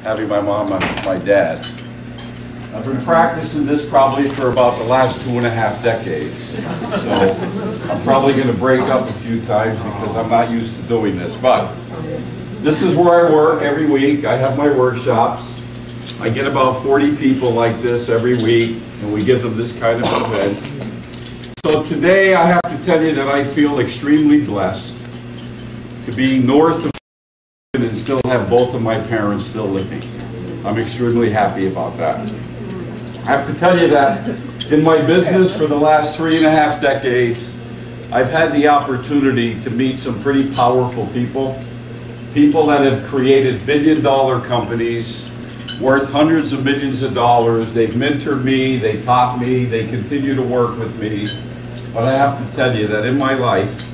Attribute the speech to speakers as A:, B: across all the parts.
A: having my mom and my dad. I've been practicing this probably for about the last 2.5 decades. So I'm probably going to break up a few times because I'm not used to doing this. But this is where I work every week. I have my workshops. I get about 40 people like this every week, and we give them this kind of event. So today I have to tell you that I feel extremely blessed to be north of and still have both of my parents still living. I'm extremely happy about that. I have to tell you that in my business for the last 3.5 decades, I've had the opportunity to meet some pretty powerful people. People that have created billion-dollar companies worth hundreds of millions of dollars. They've mentored me, they taught me, they continue to work with me. But I have to tell you that in my life,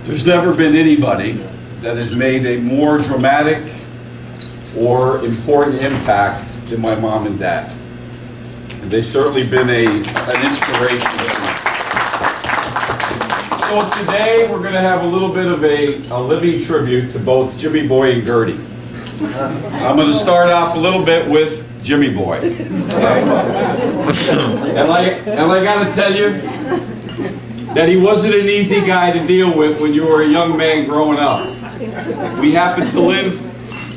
A: there's never been anybody that has made a more dramatic or important impact than my mom and dad. And they've certainly been an inspiration to me. So today we're going to have a little bit of a living tribute to both Jimmy Boy and Gertie. I'm going to start off a little bit with Jimmy Boy. Okay? And I got to tell you that he wasn't an easy guy to deal with when you were a young man growing up. We happen to live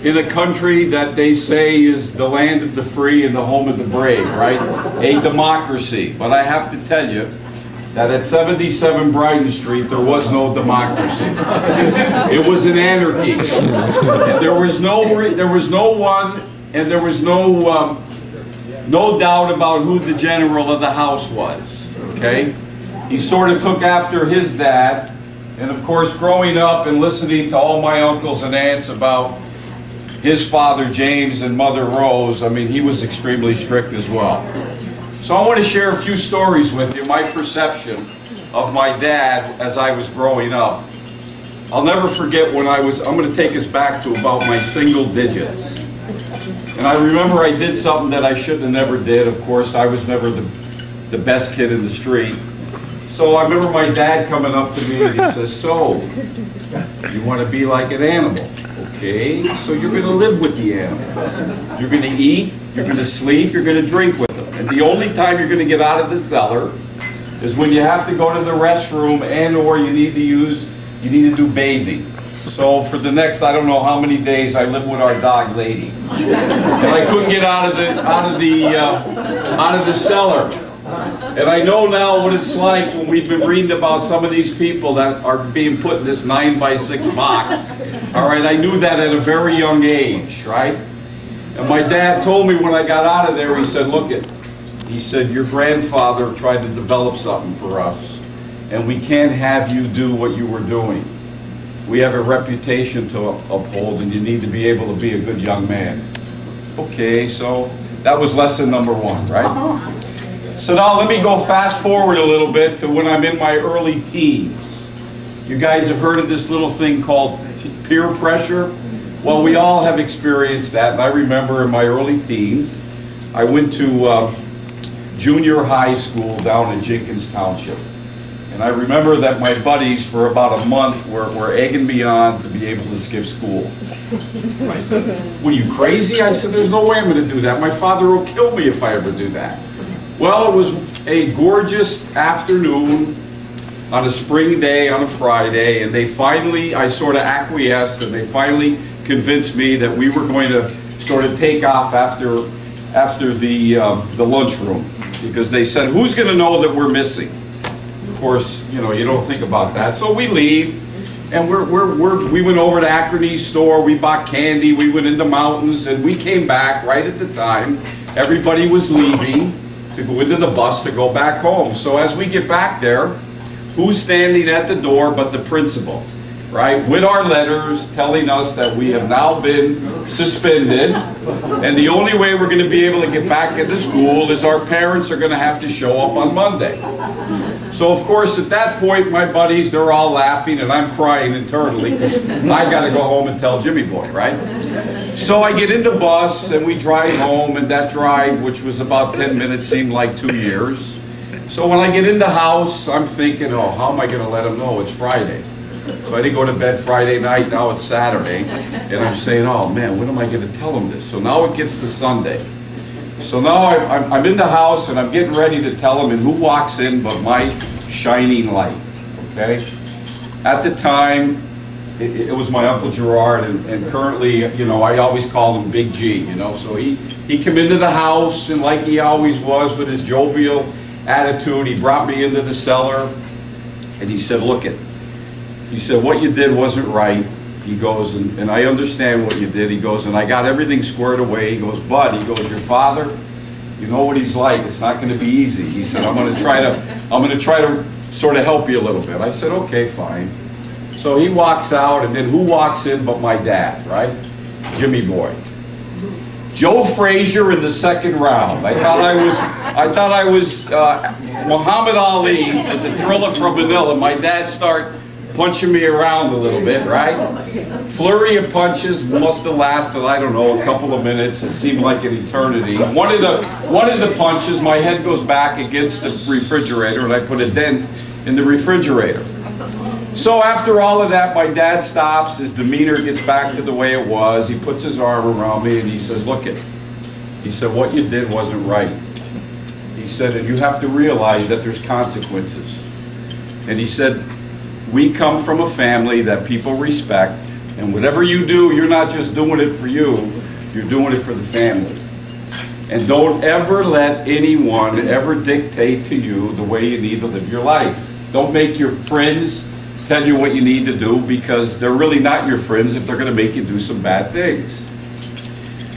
A: in a country that they say is the land of the free and the home of the brave, right? A democracy. But I have to tell you that at 77 Brighton Street, there was no democracy. It was an anarchy. And there was no one, and there was no doubt about who the general of the house was, okay? He sort of took after his dad. And of course, growing up and listening to all my uncles and aunts about his father James and mother Rose, I mean, he was extremely strict as well. So I want to share a few stories with you, my perception of my dad as I was growing up. I'll never forget when I'm going to take us back to about my single digits. And I remember I did something that I should have never did. Of course, I was never the best kid in the street. So I remember my dad coming up to me and he says, "So, you want to be like an animal? Okay, so you're going to live with the animals. You're going to eat, you're going to sleep, you're going to drink with them. And the only time you're going to get out of the cellar is when you have to go to the restroom and or you need to do bathing." So for the next, I don't know how many days, I lived with our dog Lady. And I couldn't get out of the cellar. And I know now what it's like when we've been reading about some of these people that are being put in this 9x6 box. All right, I knew that at a very young age, right? And my dad told me when I got out of there, he said, he said, "Your grandfather tried to develop something for us, and we can't have you do what you were doing. We have a reputation to uphold, and you need to be able to be a good young man." Okay, so that was lesson number 1, right? So now let me go fast forward a little bit to when I'm in my early teens. You guys have heard of this little thing called peer pressure? Well, we all have experienced that, and I remember in my early teens, I went to junior high school down in Jenkins Township. And I remember that my buddies for about a month were egging me on to be able to skip school. I said, "Were you crazy?" I said, "There's no way I'm going to do that. My father will kill me if I ever do that." Well, it was a gorgeous afternoon on a spring day on a Friday, and I sort of acquiesced, and they finally convinced me that we were going to sort of take off after the lunchroom, because they said, "Who's going to know that we're missing?" Of course, you know, you don't think about that. So we leave, and we went over to Acroney's store, we bought candy, we went in the mountains, and we came back right at the time. Everybody was leaving to go into the bus to go back home. So as we get back there, who's standing at the door but the principal, right? With our letters telling us that we have now been suspended, and the only way we're going to be able to get back into school is our parents are going to have to show up on Monday. So of course at that point my buddies, they're all laughing and I'm crying internally because I got to go home and tell Jimmy Boy, right? So I get in the bus and we drive home, and that drive, which was about 10 minutes, seemed like 2 years. So when I get in the house, I'm thinking, oh, how am I going to let him know it's Friday? So I didn't go to bed Friday night, now it's Saturday, and I'm saying, oh man, when am I going to tell him this? So now it gets to Sunday. So now I'm in the house and I'm getting ready to tell him, and who walks in but my shining light, okay? At the time, it was my Uncle Gerard, and currently, you know, I always call him Big G, you know, so he came into the house, and like he always was with his jovial attitude, he brought me into the cellar, and he said, look it, he said, what you did wasn't right. He goes, and I understand what you did. He goes, and I got everything squared away. He goes, but, he goes, your father, you know what he's like. It's not going to be easy. He said, I'm going to try to sort of help you a little bit. I said, okay, fine. So he walks out, and then who walks in but my dad, right? Jimmy Boy. Joe Frazier in the second round. I thought I was Muhammad Ali at the Thriller from Manila. My dad started punching me around a little bit, right? Flurry of punches must have lasted, I don't know, a couple of minutes. It seemed like an eternity. One of the punches, my head goes back against the refrigerator, and I put a dent in the refrigerator. So after all of that, my dad stops, his demeanor gets back to the way it was. He puts his arm around me and he says, look it, he said, what you did wasn't right. He said, and you have to realize that there's consequences. And he said, we come from a family that people respect, and whatever you do, you're not just doing it for you, you're doing it for the family. And don't ever let anyone ever dictate to you the way you need to live your life. Don't make your friends tell you what you need to do, because they're really not your friends if they're going to make you do some bad things.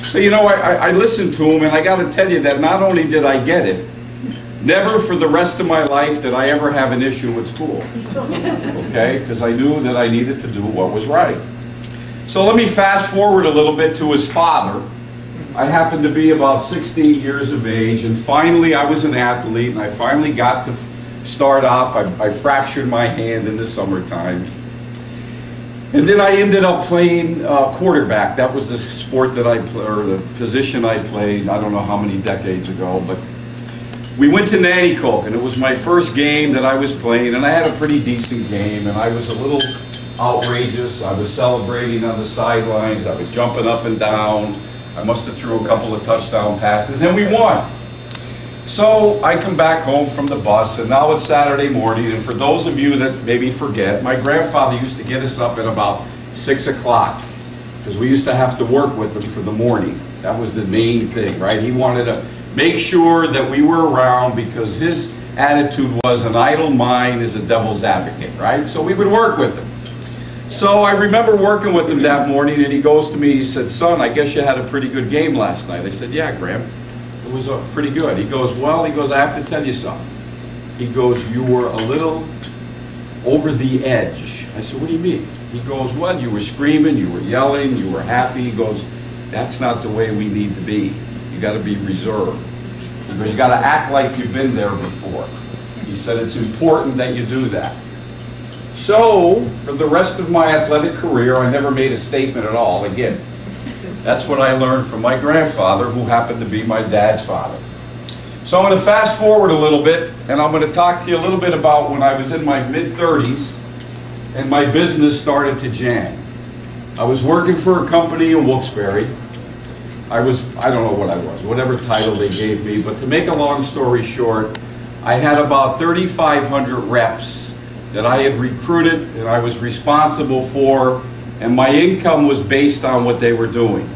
A: So, you know, I listened to him, and I got to tell you that not only did I get it, never for the rest of my life did I ever have an issue with school, okay? Because I knew that I needed to do what was right. So let me fast forward a little bit to his father. I happened to be about 16 years of age, and finally I was an athlete, and I finally got to start off. I fractured my hand in the summertime. And then I ended up playing quarterback. That was the sport that I played, or the position I played, I don't know how many decades ago, but we went to Nanticoke, and it was my first game that I was playing, and I had a pretty decent game, and I was a little outrageous. I was celebrating on the sidelines. I was jumping up and down. I must have threw a couple of touchdown passes, and we won. So I come back home from the bus, and now it's Saturday morning, and for those of you that maybe forget, my grandfather used to get us up at about 6 o'clock, because we used to have to work with him for the morning. That was the main thing, right? He wanted to make sure that we were around, because his attitude was an idle mind is a devil's advocate, right? So we would work with him. So I remember working with him that morning, and he goes to me, he said, son, I guess you had a pretty good game last night. I said, yeah, Graham. It was pretty good. He goes, well, he goes, I have to tell you something. He goes, you were a little over the edge. I said, what do you mean? He goes, well, you were screaming, you were yelling, you were happy. He goes, that's not the way we need to be. You got to be reserved. He goes, you got to act like you've been there before. He said, it's important that you do that. So, for the rest of my athletic career, I never made a statement at all again. That's what I learned from my grandfather, who happened to be my dad's father. So I'm going to fast forward a little bit, and I'm going to talk to you a little bit about when I was in my mid-30s and my business started to jam. I was working for a company in Wilkes-Barre. I don't know what I was, whatever title they gave me, but to make a long story short, I had about 3,500 reps that I had recruited and I was responsible for, and my income was based on what they were doing.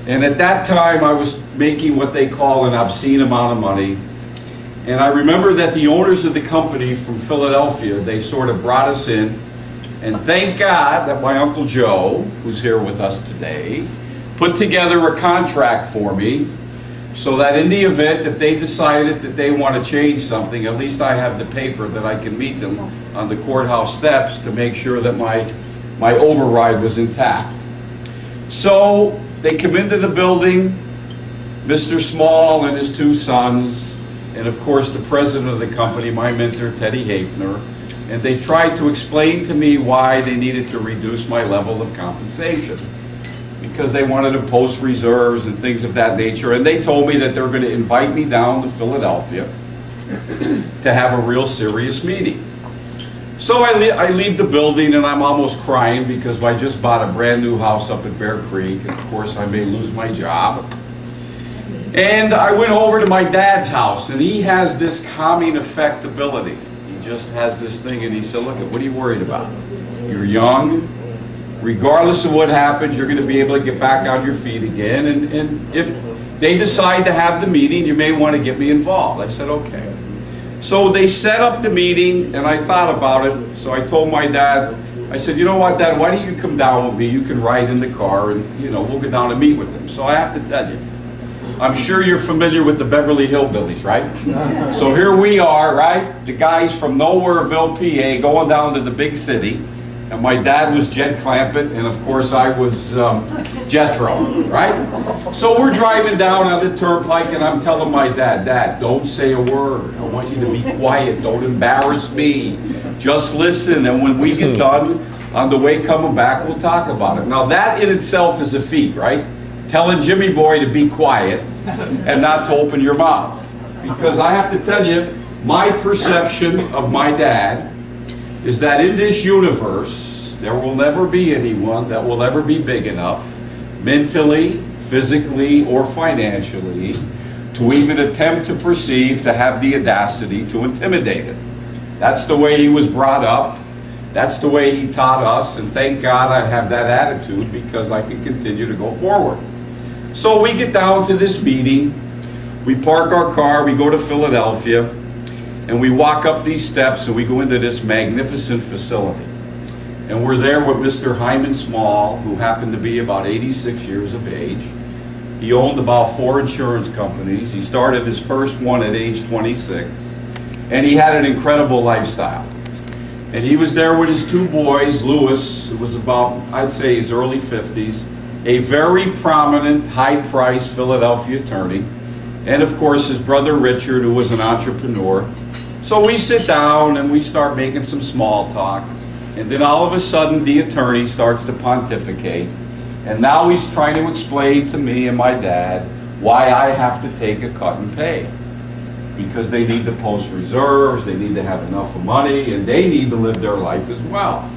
A: And at that time, I was making what they call an obscene amount of money. And I remember that the owners of the company from Philadelphia, they sort of brought us in. And thank God that my Uncle Joe, who's here with us today, put together a contract for me so that in the event that they decided that they want to change something, at least I have the paper that I can meet them on the courthouse steps to make sure that my override was intact. So they come into the building, Mr. Small and his two sons, and of course the president of the company, my mentor, Teddy Hafner, and they tried to explain to me why they needed to reduce my level of compensation, because they wanted to post reserves and things of that nature, and they told me that they were going to invite me down to Philadelphia to have a real serious meeting. So I leave the building and I'm almost crying because I just bought a brand new house up at Bear Creek. And of course I may lose my job. And I went over to my dad's house and he has this calming effect ability. He just has this thing and he said, look, what are you worried about? You're young. Regardless of what happens, you're going to be able to get back on your feet again. And if they decide to have the meeting, you may want to get me involved. I said, okay. So they set up the meeting, and I thought about it. So I told my dad, I said, you know what, Dad, why don't you come down with me? You can ride in the car, and we'll go down and meet with them. So I have to tell you, I'm sure you're familiar with the Beverly Hillbillies, right? So here we are, right? The guys from Nowhereville, PA, going down to the big city. And my dad was Jed Clampett, and of course I was Jethro, right? So we're driving down on the turnpike, and I'm telling my dad, Dad, don't say a word. I want you to be quiet. Don't embarrass me. Just listen, and when we get done, on the way coming back, we'll talk about it. Now that in itself is a feat, right? Telling Jimmy Boy to be quiet and not to open your mouth. Because I have to tell you, my perception of my dad is that in this universe, there will never be anyone that will ever be big enough, mentally, physically, or financially, to even attempt to perceive, to have the audacity to intimidate it. That's the way he was brought up. That's the way he taught us, and thank God I have that attitude because I can continue to go forward. So we get down to this meeting, we park our car, we go to Philadelphia, and we walk up these steps and we go into this magnificent facility. And we're there with Mr. Hyman Small, who happened to be about 86 years of age. He owned about 4 insurance companies. He started his first one at age 26. And he had an incredible lifestyle. And he was there with his 2 boys, Louis, who was about, I'd say, his early 50s, a very prominent, high-priced Philadelphia attorney, and of course his brother Richard, who was an entrepreneur. So we sit down and we start making some small talk, and then all of a sudden the attorney starts to pontificate, and now he's trying to explain to me and my dad why I have to take a cut in pay. Because they need to post reserves, they need to have enough money, and they need to live their life as well.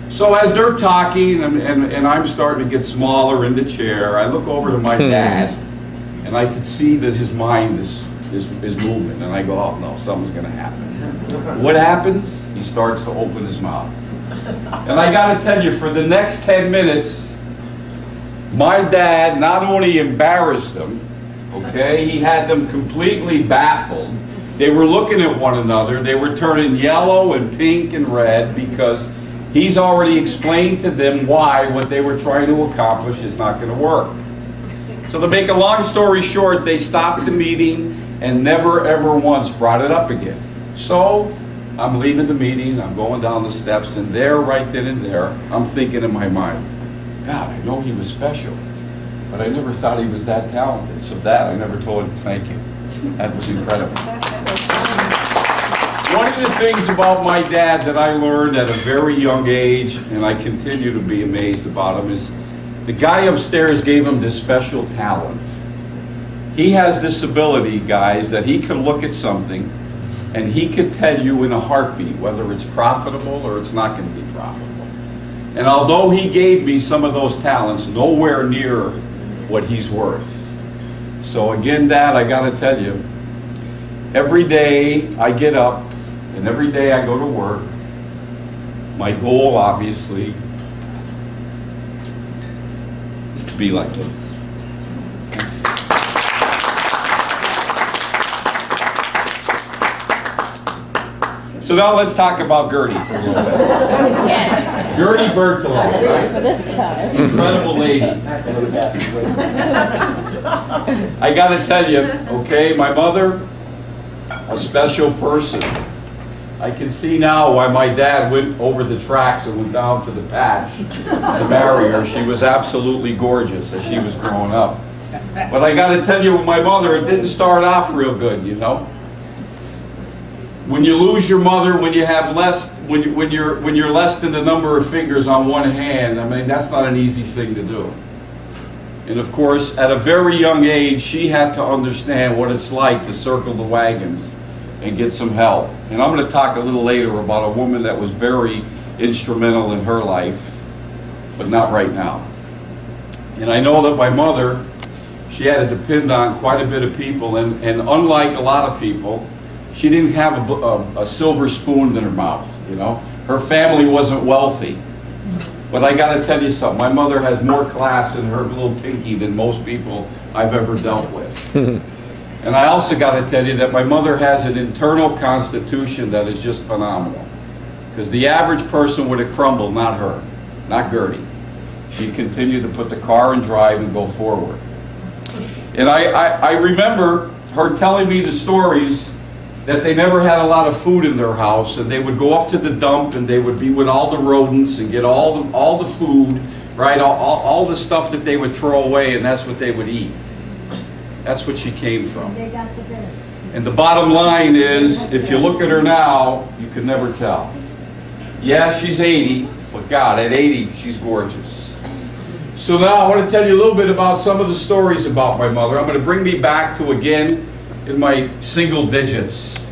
A: So as they're talking and I'm starting to get smaller in the chair, I look over to my dad and I can see that his mind is moving, and I go, oh no, something's going to happen. What happens? He starts to open his mouth. And I got to tell you, for the next 10 minutes, my dad not only embarrassed them, okay, he had them completely baffled. They were looking at one another. They were turning yellow and pink and red because he's already explained to them why what they were trying to accomplish is not going to work. So to make a long story short, they stopped the meeting and never ever once brought it up again. So I'm leaving the meeting, I'm going down the steps, and there, right then and there, I'm thinking in my mind, God, I know he was special, but I never thought he was that talented. So that, I never told him thank you. That was incredible. One of the things about my dad that I learned at a very young age, and I continue to be amazed about him, is the guy upstairs gave him this special talent. He has this ability, guys, that he can look at something and he can tell you in a heartbeat whether it's profitable or it's not going to be profitable. And although he gave me some of those talents, nowhere near what he's worth. So again, Dad, I got to tell you, every day I get up and every day I go to work, my goal, obviously, is to be like this. So now let's talk about Gertie for a little bit.
B: Yeah.
A: Gertie Bertolone, right?
B: For this time.
A: Incredible lady. I got to tell you, okay, my mother, a special person. I can see now why my dad went over the tracks and went down to the patch to marry her. She was absolutely gorgeous as she was growing up. But I got to tell you, with my mother, it didn't start off real good, you know. When you lose your mother, when you have less, when you're less than the number of fingers on one hand, I mean, that's not an easy thing to do. And of course, at a very young age, she had to understand what it's like to circle the wagons and get some help. And I'm going to talk a little later about a woman that was very instrumental in her life, but not right now. And I know that my mother, she had to depend on quite a bit of people, and unlike a lot of people, she didn't have a silver spoon in her mouth, you know. Her family wasn't wealthy. But I got to tell you something, my mother has more class in her little pinky than most people I've ever dealt with. And I also got to tell you that my mother has an internal constitution that is just phenomenal. Because the average person would have crumbled, not her, not Gertie. She continued to put the car in drive and go forward. And I remember her telling me the stories that they never had a lot of food in their house, and they would go up to the dump and they would be with all the rodents and get all the food, right, all the stuff that they would throw away, and that's what they would eat. That's what she came from.
C: They got the best.
A: And the bottom line is, if you look at her now, you can never tell. Yeah, she's 80, but God, at 80, she's gorgeous. So now I want to tell you a little bit about some of the stories about my mother. I'm going to bring me back to, again, in my single digits.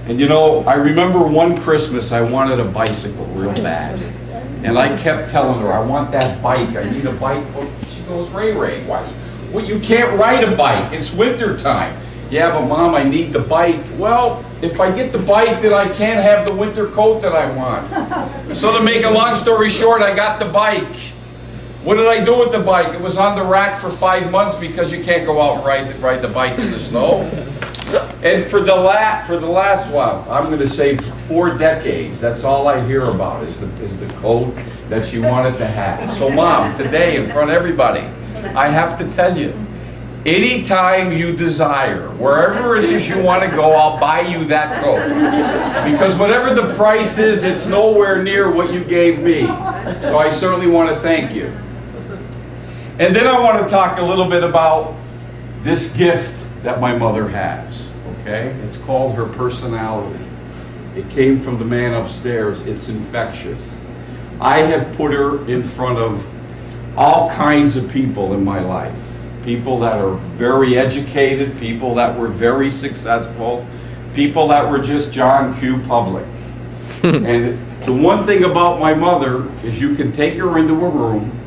A: And you know, I remember one Christmas I wanted a bicycle real bad. And I kept telling her, I want that bike, I need a bike. She goes, Ray, why? Well, you can't ride a bike, it's winter time. Yeah, but Mom, I need the bike. Well, if I get the bike, then I can't have the winter coat that I want. So to make a long story short, I got the bike. What did I do with the bike? It was on the rack for 5 months because you can't go out and ride the bike in the snow. And for the last one, I'm going to say 4 decades, that's all I hear about is the coat that she wanted to have. So Mom, today in front of everybody, I have to tell you, anytime you desire, wherever it is you want to go, I'll buy you that coat. Because whatever the price is, it's nowhere near what you gave me. So I certainly want to thank you. And then I want to talk a little bit about this gift that my mother has, okay? It's called her personality. It came from the man upstairs. It's infectious. I have put her in front of all kinds of people in my life. People that are very educated, people that were very successful, people that were just John Q. Public. And the one thing about my mother is you can take her into a room,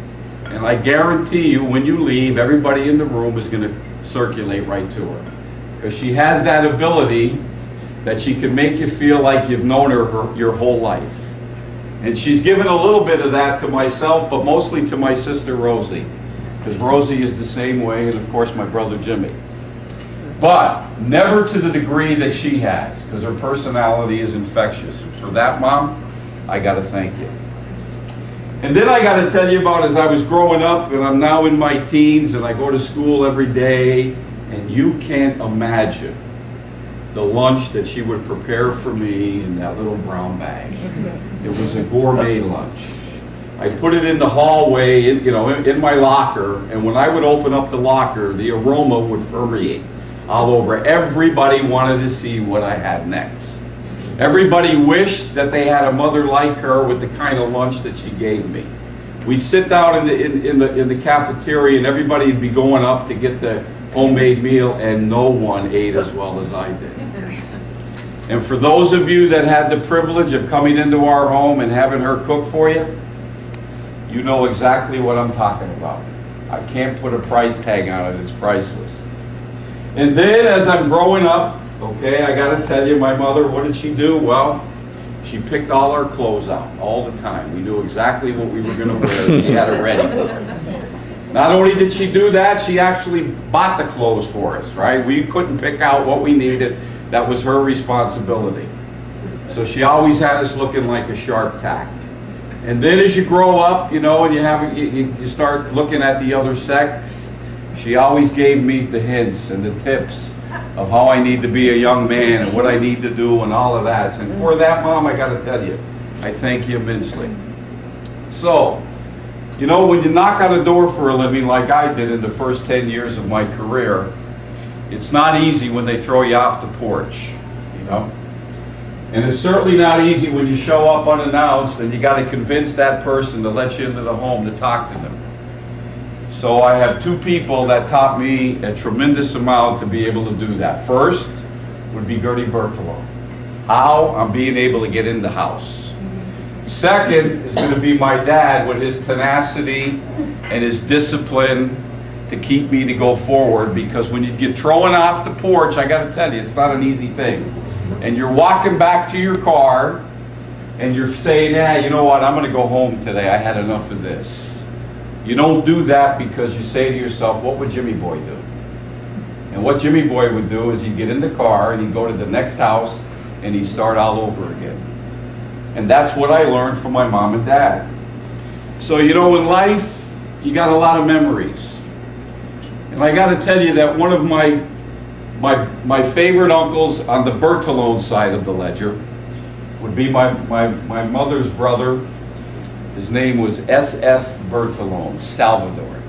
A: and I guarantee you when you leave, everybody in the room is going to circulate right to her. Because she has that ability that she can make you feel like you've known her your whole life. And she's given a little bit of that to myself, but mostly to my sister Rosie. Because Rosie is the same way, and of course my brother Jimmy. But never to the degree that she has, because her personality is infectious. And for that, Mom, I got to thank you. And then I got to tell you about as I was growing up, and I'm now in my teens, and I go to school every day, and you can't imagine the lunch that she would prepare for me in that little brown bag. It was a gourmet lunch. I put it in the hallway, in my locker, and when I would open up the locker, the aroma would permeate all over. Everybody wanted to see what I had next. Everybody wished that they had a mother like her with the kind of lunch that she gave me. We'd sit down in the cafeteria, and everybody would be going up to get the homemade meal, and no one ate as well as I did. And for those of you that had the privilege of coming into our home and having her cook for you, you know exactly what I'm talking about. I can't put a price tag on it, it's priceless. And then as I'm growing up, okay, I gotta tell you, my mother, what did she do? Well, she picked all our clothes out all the time. We knew exactly what we were gonna wear. She had it ready for us. Not only did she do that, she actually bought the clothes for us, right? We couldn't pick out what we needed. That was her responsibility. So she always had us looking like a sharp tack. And then as you grow up, and you start looking at the other sex, she always gave me the hints and the tips of how I need to be a young man and what I need to do and all of that. And for that, Mom, I got to tell you, I thank you immensely. So, when you knock on a door for a living like I did in the first 10 years of my career, it's not easy when they throw you off the porch, And it's certainly not easy when you show up unannounced and you got to convince that person to let you into the home to talk to them. So I have 2 people that taught me a tremendous amount to be able to do that. First, would be Gertie Bertolone. How? I'm being able to get in the house. Second is going to be my dad with his tenacity and his discipline to keep me to go forward, because when you get thrown off the porch, I got to tell you, it's not an easy thing. And you're walking back to your car and you're saying, yeah, you know what, I'm going to go home today. I had enough of this. You don't do that because you say to yourself, what would Jimmy Boy do? And what Jimmy Boy would do is he'd get in the car and he'd go to the next house and he'd start all over again. And that's what I learned from my mom and dad. So, you know, in life, you got a lot of memories. And I got to tell you that one of my favorite uncles on the Bertolone side of the ledger would be my mother's brother. His name was S.S. Bertolone, Salvador.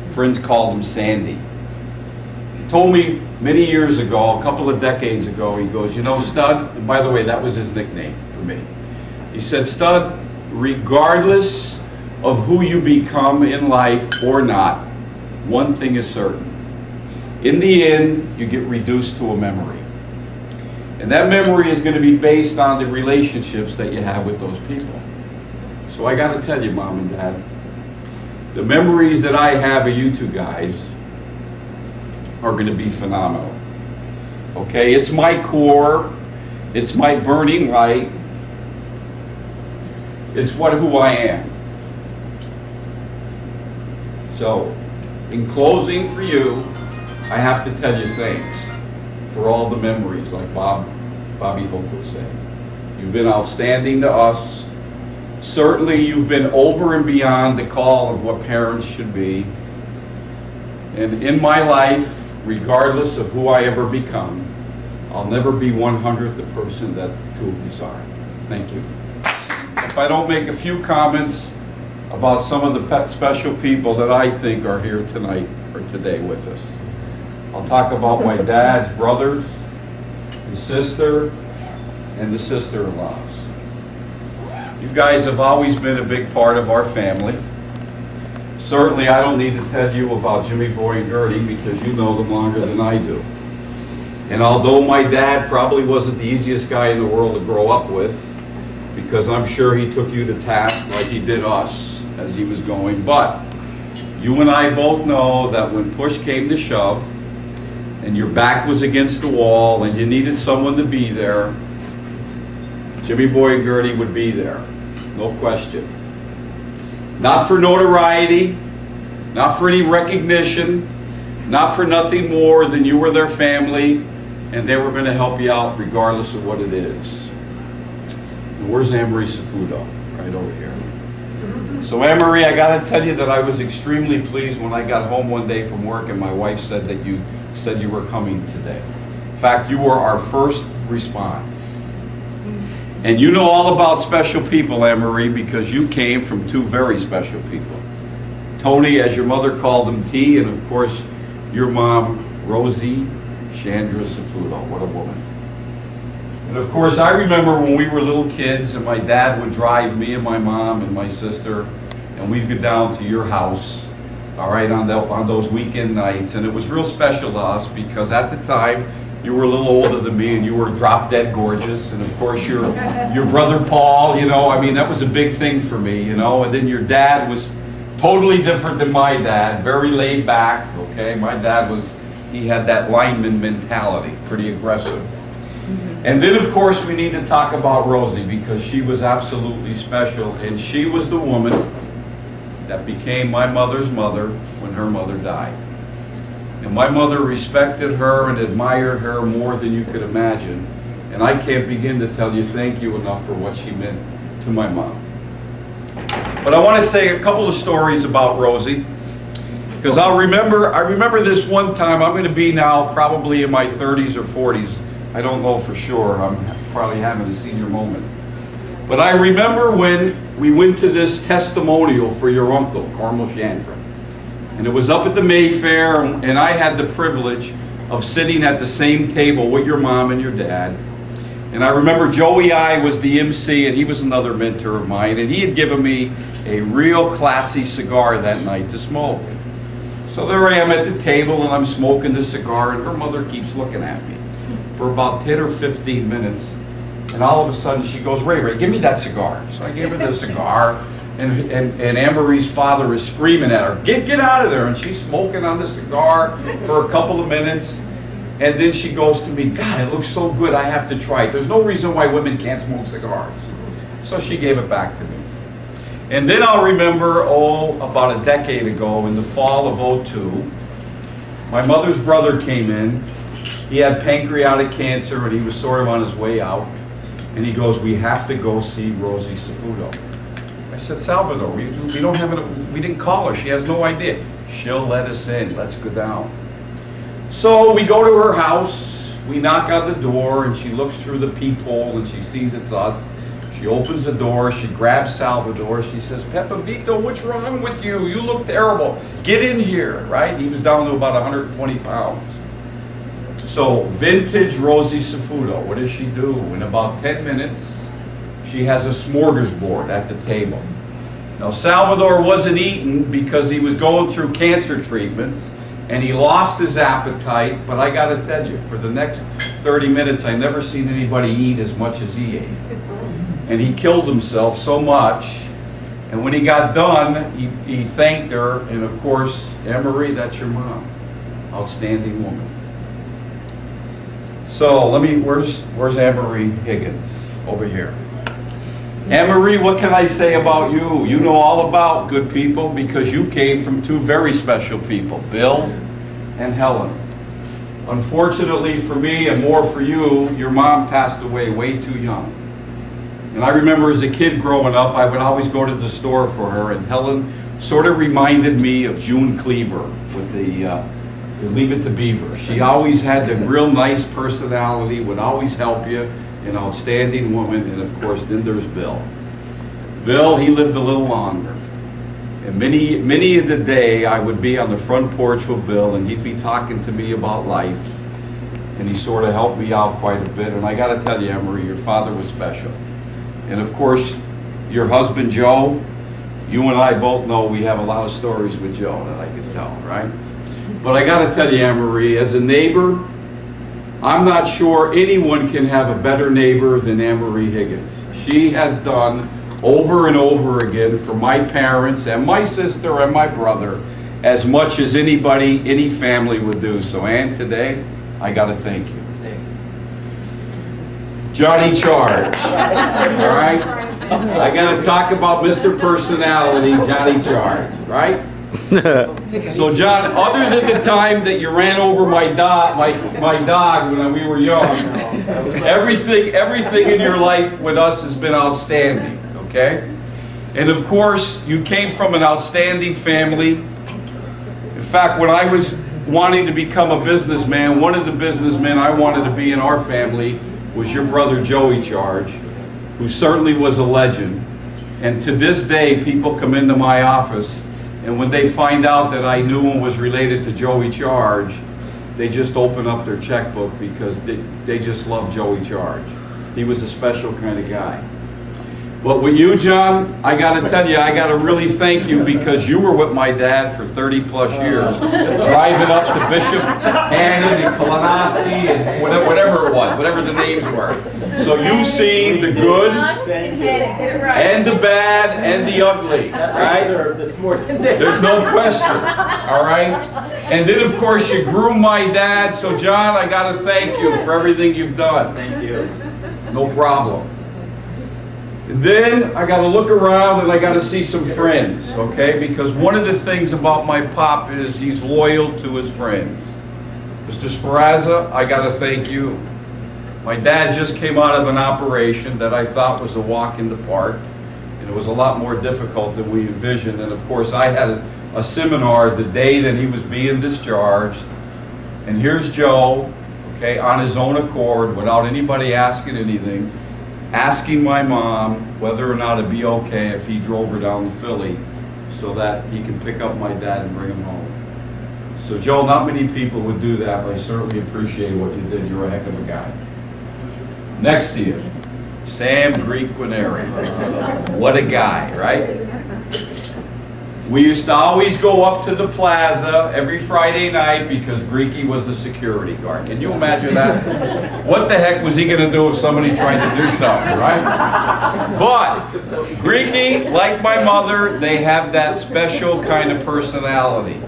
A: Friends called him Sandy. He told me many years ago, a couple of decades ago, he goes, you know, Stud, and by the way, that was his nickname for me. He said, Stud, regardless of who you become in life or not, one thing is certain. In the end, you get reduced to a memory. And that memory is going to be based on the relationships that you have with those people. So I got to tell you, Mom and Dad, the memories that I have of you two guys are going to be phenomenal. Okay, it's my core, it's my burning light, it's who I am. So, in closing for you, I have to tell you thanks for all the memories, like Bobby Hope would say. You've been outstanding to us. Certainly you've been over and beyond the call of what parents should be. And in my life, regardless of who I ever become, I'll never be 100th the person that two of these are. Thank you. If I don't make a few comments about some of the special people that I think are here tonight or today with us. I'll talk about my dad's brothers, his sister, and the sister-in-laws. You guys have always been a big part of our family. Certainly I don't need to tell you about Jimmy Boy and Gertie because you know them longer than I do. And although my dad probably wasn't the easiest guy in the world to grow up with, because I'm sure he took you to task like he did us as he was going, but you and I both know that when push came to shove and your back was against the wall and you needed someone to be there, Jimmy Boy and Gertie would be there, no question. Not for notoriety, not for any recognition, not for nothing more than you were their family and they were going to help you out regardless of what it is. And where's Anne-Marie Safudo? Right over here. So Anne-Marie, I got to tell you that I was extremely pleased when I got home one day from work and my wife said that you said you were coming today. In fact, you were our first response. And you know all about special people, Anne-Marie, because you came from two very special people. Tony, as your mother called him, T, and of course, your mom, Rosie Chandra Safudo. What a woman. And of course, I remember when we were little kids and my dad would drive me and my mom and my sister, and we'd go down to your house, all right, on those weekend nights. And it was real special to us because at the time, you were a little older than me and you were drop dead gorgeous. And of course, your brother Paul, you know, I mean, that was a big thing for me, you know. And then your dad was totally different than my dad, very laid back, okay. My dad he had that lineman mentality, pretty aggressive. And then, of course, we need to talk about Rosie because she was absolutely special. And she was the woman that became my mother's mother when her mother died. And my mother respected her and admired her more than you could imagine. And I can't begin to tell you thank you enough for what she meant to my mom. But I want to say a couple of stories about Rosie. Because I remember this one time, I'm going to be now probably in my 30s or 40s. I don't know for sure. I'm probably having a senior moment. But I remember when we went to this testimonial for your uncle, Carmel Chandra. And it was up at the Mayfair, and I had the privilege of sitting at the same table with your mom and your dad. And I remember Joey I was the MC, and he was another mentor of mine, and he had given me a real classy cigar that night to smoke. So there I am at the table, and I'm smoking the cigar, and her mother keeps looking at me. for about 10 or 15 minutes. And all of a sudden she goes, Ray, give me that cigar. So I gave her the cigar, and Anne-Marie's father is screaming at her, get out of there. And she's smoking on the cigar for a couple of minutes. And then she goes to me, God, it looks so good, I have to try it. There's no reason why women can't smoke cigars. So she gave it back to me. And then I'll remember, about a decade ago, in the fall of '02, my mother's brother came in. He had pancreatic cancer, and he was sort of on his way out. And he goes, we have to go see Rosie Safuto. I said, Salvador, we don't have it. We didn't call her. She has no idea. She'll let us in. Let's go down. So we go to her house. We knock on the door, and she looks through the peephole, and she sees it's us. She opens the door. She grabs Salvador. She says, Pepavito, what's wrong with you? You look terrible. Get in here, right? He was down to about 120 pounds. So, vintage Rosie Safuto, what does she do? In about 10 minutes, she has a smorgasbord at the table. Now, Salvador wasn't eating because he was going through cancer treatments, and he lost his appetite, but I gotta tell you, for the next 30 minutes, I never seen anybody eat as much as he ate. And he killed himself so much, and when he got done, he thanked her, and of course, Anne-Marie, that's your mom. Outstanding woman. So where's Anne-Marie Higgins? Over here. Anne-Marie, what can I say about you? You know all about good people because you came from two very special people, Bill and Helen. Unfortunately for me, and more for you, your mom passed away way too young. And I remember as a kid growing up, I would always go to the store for her, and Helen sort of reminded me of June Cleaver with the Leave It to Beaver. She always had the real nice personality, would always help you, an outstanding woman, and of course, then there's Bill. Bill, he lived a little longer. And many of the day, I would be on the front porch with Bill, and he'd be talking to me about life, and he sort of helped me out quite a bit. And I got to tell you, Anne-Marie, your father was special. And of course, your husband, Joe, you and I both know we have a lot of stories with Joe that I can tell, right? But I got to tell you, Anne-Marie, as a neighbor, I'm not sure anyone can have a better neighbor than Anne-Marie Higgins. She has done over and over again for my parents and my sister and my brother as much as anybody, any family would do. So Anne, today, I got to thank you.
C: Thanks.
A: Johnny Charge, all right? I got to talk about Mr. Personality, Johnny Charge, right? So John, other than the time that you ran over my dog when we were young, everything in your life with us has been outstanding, okay? And of course, you came from an outstanding family. In fact, when I was wanting to become a businessman, one of the businessmen I wanted to be in our family was your brother Joey Charge, who certainly was a legend. And to this day, people come into my office, and when they find out that I knew and was related to Joey Charge, they just open up their checkbook because they just love Joey Charge. He was a special kind of guy. But with you, John, I got to tell you, I got to really thank you because you were with my dad for 30 plus years, driving up to Bishop, Hannon, and Kalanoski, and whatever it was, whatever the names were. So you've seen the good, and the bad, and the ugly, right? There's no question, all right? And then, of course, you groomed my dad. So, John, I got to thank you for everything you've done.
C: Thank you.
A: No problem. And then I got to look around and I got to see some friends, okay? Because one of the things about my pop is he's loyal to his friends. Mr. Sperazza, I got to thank you. My dad just came out of an operation that I thought was a walk in the park, and it was a lot more difficult than we envisioned. And of course, I had a seminar the day that he was being discharged. And here's Joe, okay, on his own accord, without anybody asking anything, asking my mom whether or not it'd be okay if he drove her down to Philly so that he could pick up my dad and bring him home. So Joe, not many people would do that, but I certainly appreciate what you did. You're a heck of a guy. Next to you, Sam Greek-Quineri. What a guy, right? We used to always go up to the plaza every Friday night because Greeky was the security guard. Can you imagine that? What the heck was he going to do if somebody tried to do something, right? But Greeky, like my mother, they have that special kind of personality.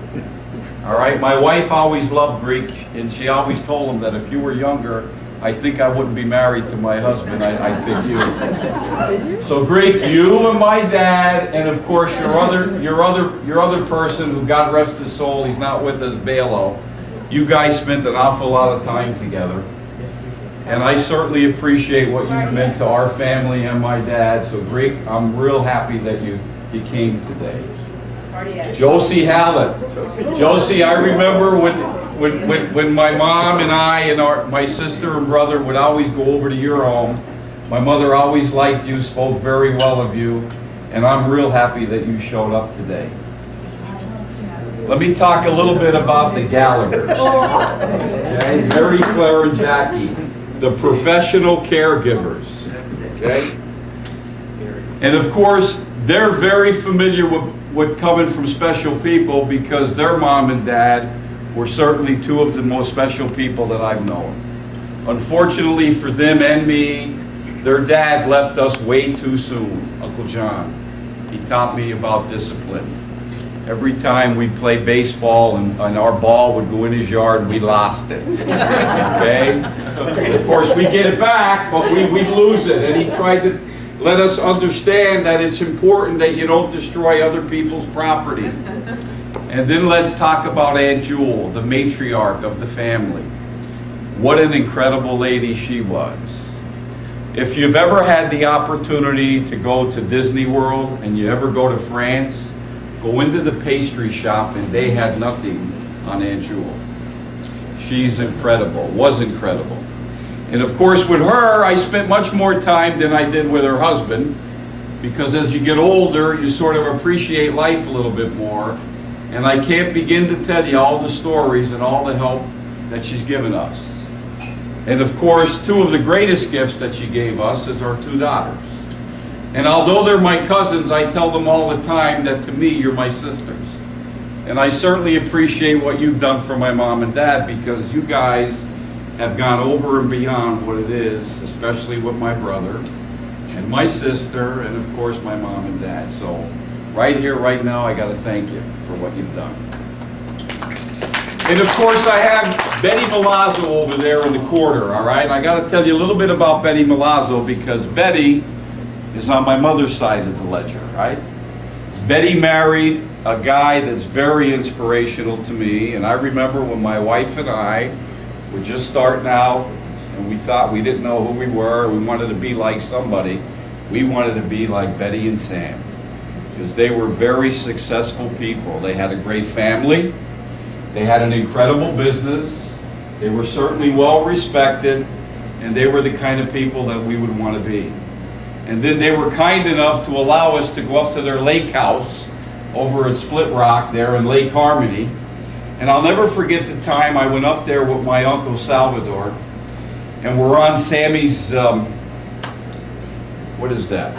A: All right, my wife always loved Greek, and she always told him that if you were younger, I think I wouldn't be married to my husband. I'd pick you. So Greek, you and my dad, and of course your other person who, God rest his soul, he's not with us, Balo. You guys spent an awful lot of time together, and I certainly appreciate what you've meant to our family and my dad. So Greek, I'm real happy that you came today. Josie Hallett. Josie, I remember when my mom and I and my sister and brother would always go over to your home. My mother always liked you, spoke very well of you, and I'm real happy that you showed up today. Let me talk a little bit about the Gallaghers. Okay? Mary, Claire, and Jackie, the professional caregivers. Okay? And of course, they're very familiar with coming from special people because their mom and dad were certainly two of the most special people that I've known. Unfortunately for them and me, their dad left us way too soon, Uncle John. He taught me about discipline. Every time we played baseball and our ball would go in his yard, we lost it. Okay? Of course, we get it back, but we'd lose it. And he tried to let us understand that it's important that you don't destroy other people's property. And then let's talk about Aunt Jewel, the matriarch of the family. What an incredible lady she was. If you've ever had the opportunity to go to Disney World and you ever go to France, go into the pastry shop and they had nothing on Aunt Jewel. She's incredible, was incredible. And of course with her, I spent much more time than I did with her husband, because as you get older, you sort of appreciate life a little bit more. And I can't begin to tell you all the stories and all the help that she's given us. And of course, two of the greatest gifts that she gave us is our two daughters. And although they're my cousins, I tell them all the time that to me, you're my sisters. And I certainly appreciate what you've done for my mom and dad, because you guys have gone over and beyond what it is, especially with my brother and my sister, and of course my mom and dad. So right here, right now, I got to thank you for what you've done. And of course, I have Betty Milazzo over there in the corner, all right? I got to tell you a little bit about Betty Milazzo, because Betty is on my mother's side of the ledger, right? Betty married a guy that's very inspirational to me, and I remember when my wife and I were just starting out, and we thought we didn't know who we were, we wanted to be like somebody. We wanted to be like Betty and Sam, because they were very successful people. They had a great family, they had an incredible business, they were certainly well respected, and they were the kind of people that we would want to be. And then they were kind enough to allow us to go up to their lake house over at Split Rock there in Lake Harmony. And I'll never forget the time I went up there with my Uncle Salvador, and we're on Sammy's, what is that?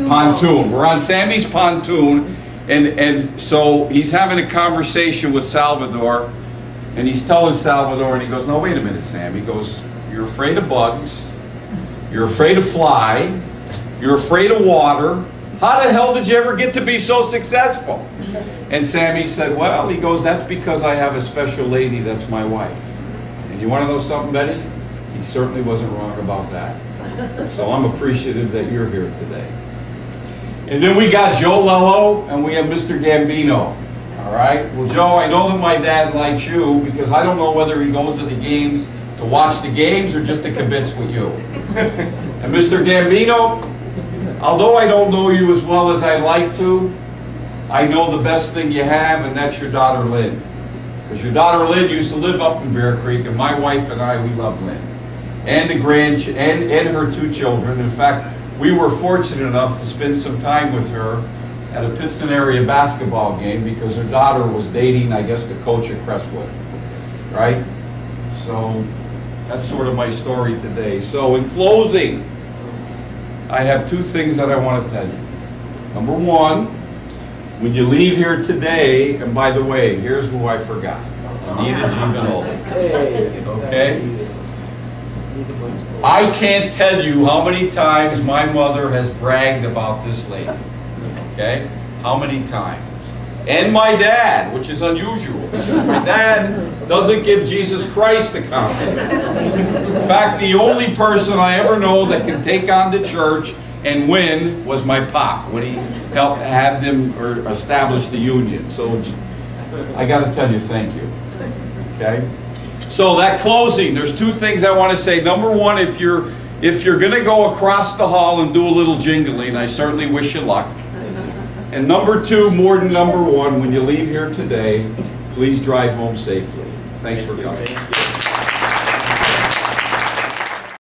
A: Pontoon. We're on Sammy's pontoon, and so he's having a conversation with Salvador, and he's telling Salvador, and he goes, no, wait a minute, Sam. He goes, you're afraid of bugs, you're afraid of fly, you're afraid of water. How the hell did you ever get to be so successful? And Sammy said, well, he goes, that's because I have a special lady that's my wife. And you want to know something, Betty? He certainly wasn't wrong about that. So I'm appreciative that you're here today. And then we got Joe Lello and we have Mr. Gambino. All right? Well, Joe, I know that my dad likes you because I don't know whether he goes to the games to watch the games or just to convince with you. And Mr. Gambino, although I don't know you as well as I'd like to, I know the best thing you have, and that's your daughter Lynn. Because your daughter Lynn used to live up in Bear Creek, and my wife and I, we love Lynn. And and her two children. In fact, we were fortunate enough to spend some time with her at a Pittston area basketball game because her daughter was dating, I guess, the coach at Crestwood. Right? So that's sort of my story today. So in closing, I have two things that I want to tell you. Number one, When you leave here today, and by the way, here's who I forgot. Anita Giovanoli. Okay? I can't tell you how many times my mother has bragged about this lady. Okay? How many times? And my dad, which is unusual. My dad doesn't give Jesus Christ a compliment. In fact, the only person I ever know that can take on the church and win was my pop when he helped have them or establish the union. So I got to tell you, thank you. Okay. So that closing, there's two things I want to say. Number one, if you're going to go across the hall and do a little jingling, I certainly wish you luck. And number two, more than number one, when you leave here today, please drive home safely. Thanks for coming.